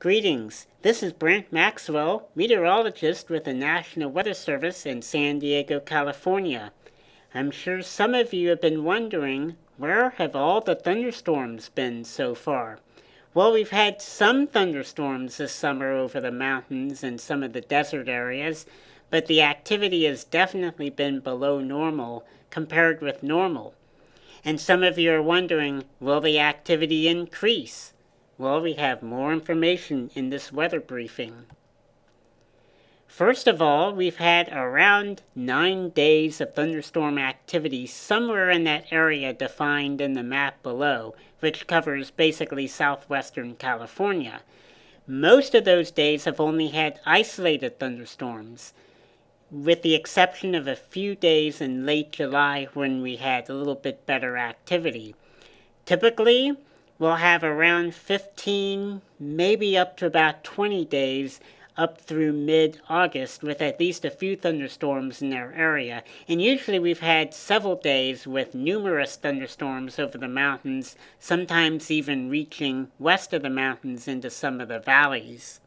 Greetings, this is Brent Maxwell, meteorologist with the National Weather Service in San Diego, California. I'm sure some of you have been wondering, where have all the thunderstorms been so far? Well, we've had some thunderstorms this summer over the mountains and some of the desert areas, but the activity has definitely been below normal compared with normal. And some of you are wondering, will the activity increase? Well, we have more information in this weather briefing. First of all, we've had around 9 days of thunderstorm activity somewhere in that area defined in the map below, which covers basically southwestern California. Most of those days have only had isolated thunderstorms, with the exception of a few days in late July when we had a little bit better activity. Typically, we'll have around 15, maybe up to about 20 days up through mid-August with at least a few thunderstorms in our area. And usually we've had several days with numerous thunderstorms over the mountains, sometimes even reaching west of the mountains into some of the valleys.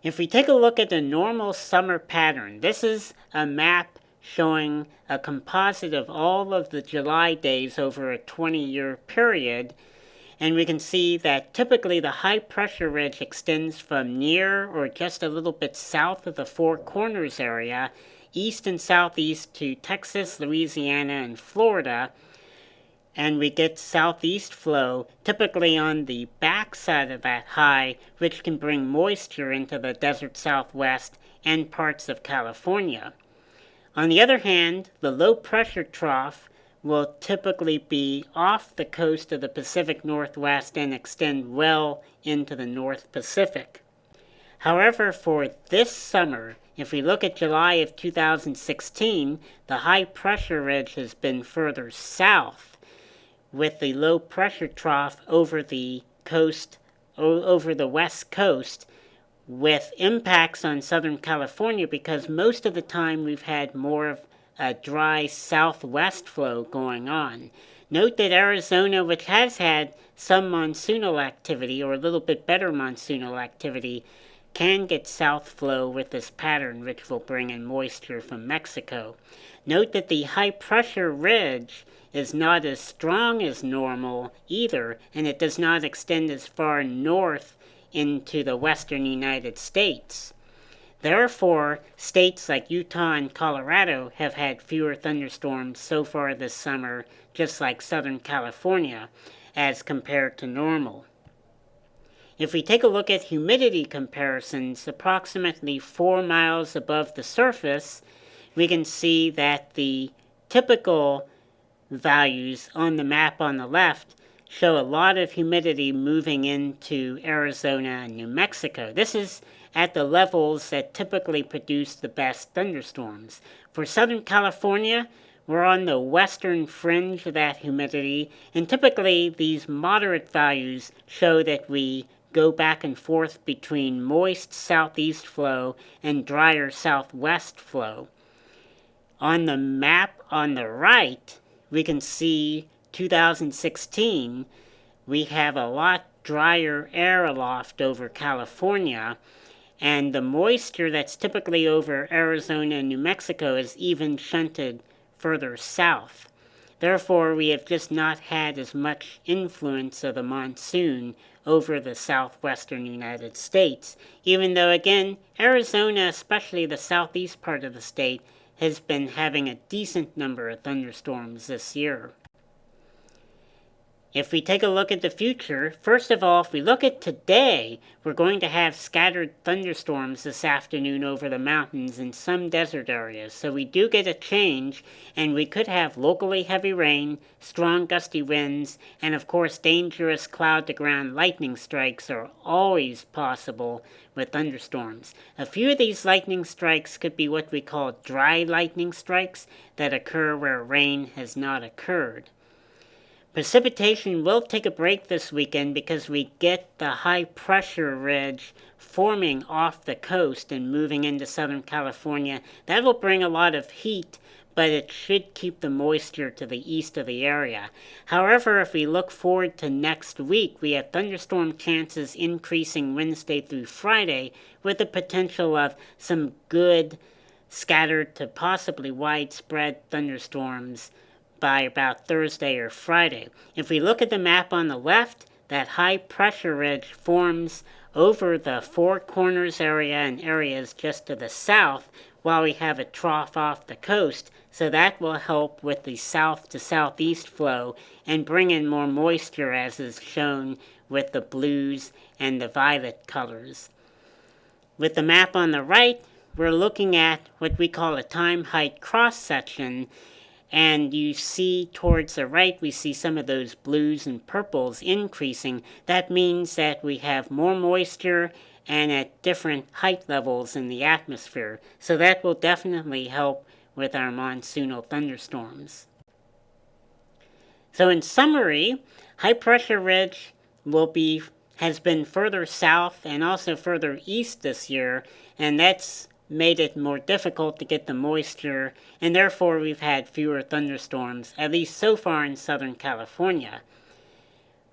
If we take a look at the normal summer pattern, this is a map showing a composite of all of the July days over a 20-year period, and we can see that typically the high pressure ridge extends from near or just a little bit south of the Four Corners area, east and southeast to Texas, Louisiana, and Florida, and we get southeast flow typically on the back side of that high, which can bring moisture into the desert southwest and parts of California. On the other hand, the low-pressure trough will typically be off the coast of the Pacific Northwest and extend well into the North Pacific. However, for this summer, if we look at July of 2016, the high-pressure ridge has been further south, with the low-pressure trough over the coast, over the west coast, with impacts on Southern California because most of the time we've had more of a dry southwest flow going on. Note that Arizona, which has had some monsoonal activity or a little bit better monsoonal activity, can get south flow with this pattern, which will bring in moisture from Mexico. Note that the high pressure ridge is not as strong as normal either, and it does not extend as far north into the western United States. Therefore, states like Utah and Colorado have had fewer thunderstorms so far this summer, just like Southern California, as compared to normal. If we take a look at humidity comparisons approximately 4 miles above the surface, we can see that the typical values on the map on the left show a lot of humidity moving into Arizona and New Mexico. This is at the levels that typically produce the best thunderstorms. For Southern California, we're on the western fringe of that humidity, and typically these moderate values show that we go back and forth between moist southeast flow and drier southwest flow. On the map on the right, we can see 2016, we have a lot drier air aloft over California, and the moisture that's typically over Arizona and New Mexico is even shunted further south. Therefore, we have just not had as much influence of the monsoon over the southwestern United States, even though, again, Arizona, especially the southeast part of the state, has been having a decent number of thunderstorms this year. If we take a look at the future, first of all, if we look at today, we're going to have scattered thunderstorms this afternoon over the mountains in some desert areas. So we do get a change, and we could have locally heavy rain, strong gusty winds, and of course dangerous cloud-to-ground lightning strikes are always possible with thunderstorms. A few of these lightning strikes could be what we call dry lightning strikes that occur where rain has not occurred. Precipitation will take a break this weekend because we get the high pressure ridge forming off the coast and moving into Southern California. That will bring a lot of heat, but it should keep the moisture to the east of the area. However, if we look forward to next week, we have thunderstorm chances increasing Wednesday through Friday, with the potential of some good scattered to possibly widespread thunderstorms by about Thursday or Friday. If we look at the map on the left, that high pressure ridge forms over the Four Corners area and areas just to the south, while we have a trough off the coast, so that will help with the south to southeast flow and bring in more moisture, as is shown with the blues and the violet colors. With the map on the right, we're looking at what we call a time height cross section, and you see towards the right, we see some of those blues and purples increasing. That means that we have more moisture and at different height levels in the atmosphere. So that will definitely help with our monsoonal thunderstorms. So in summary, high pressure ridge has been further south and also further east this year, and that's made it more difficult to get the moisture, and therefore we've had fewer thunderstorms, at least so far in Southern California.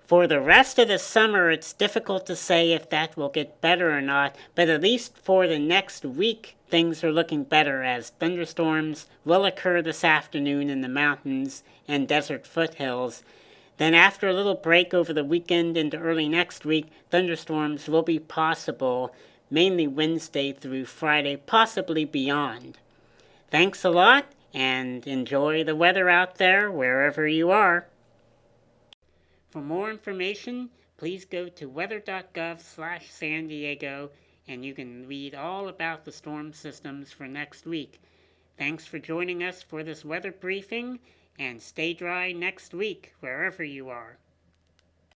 For the rest of the summer, it's difficult to say if that will get better or not, but at least for the next week, things are looking better, as thunderstorms will occur this afternoon in the mountains and desert foothills. Then after a little break over the weekend into early next week, thunderstorms will be possible, mainly Wednesday through Friday, possibly beyond. Thanks a lot, and enjoy the weather out there wherever you are. For more information, please go to weather.gov/San Diego, and you can read all about the storm systems for next week. Thanks for joining us for this weather briefing, and stay dry next week wherever you are.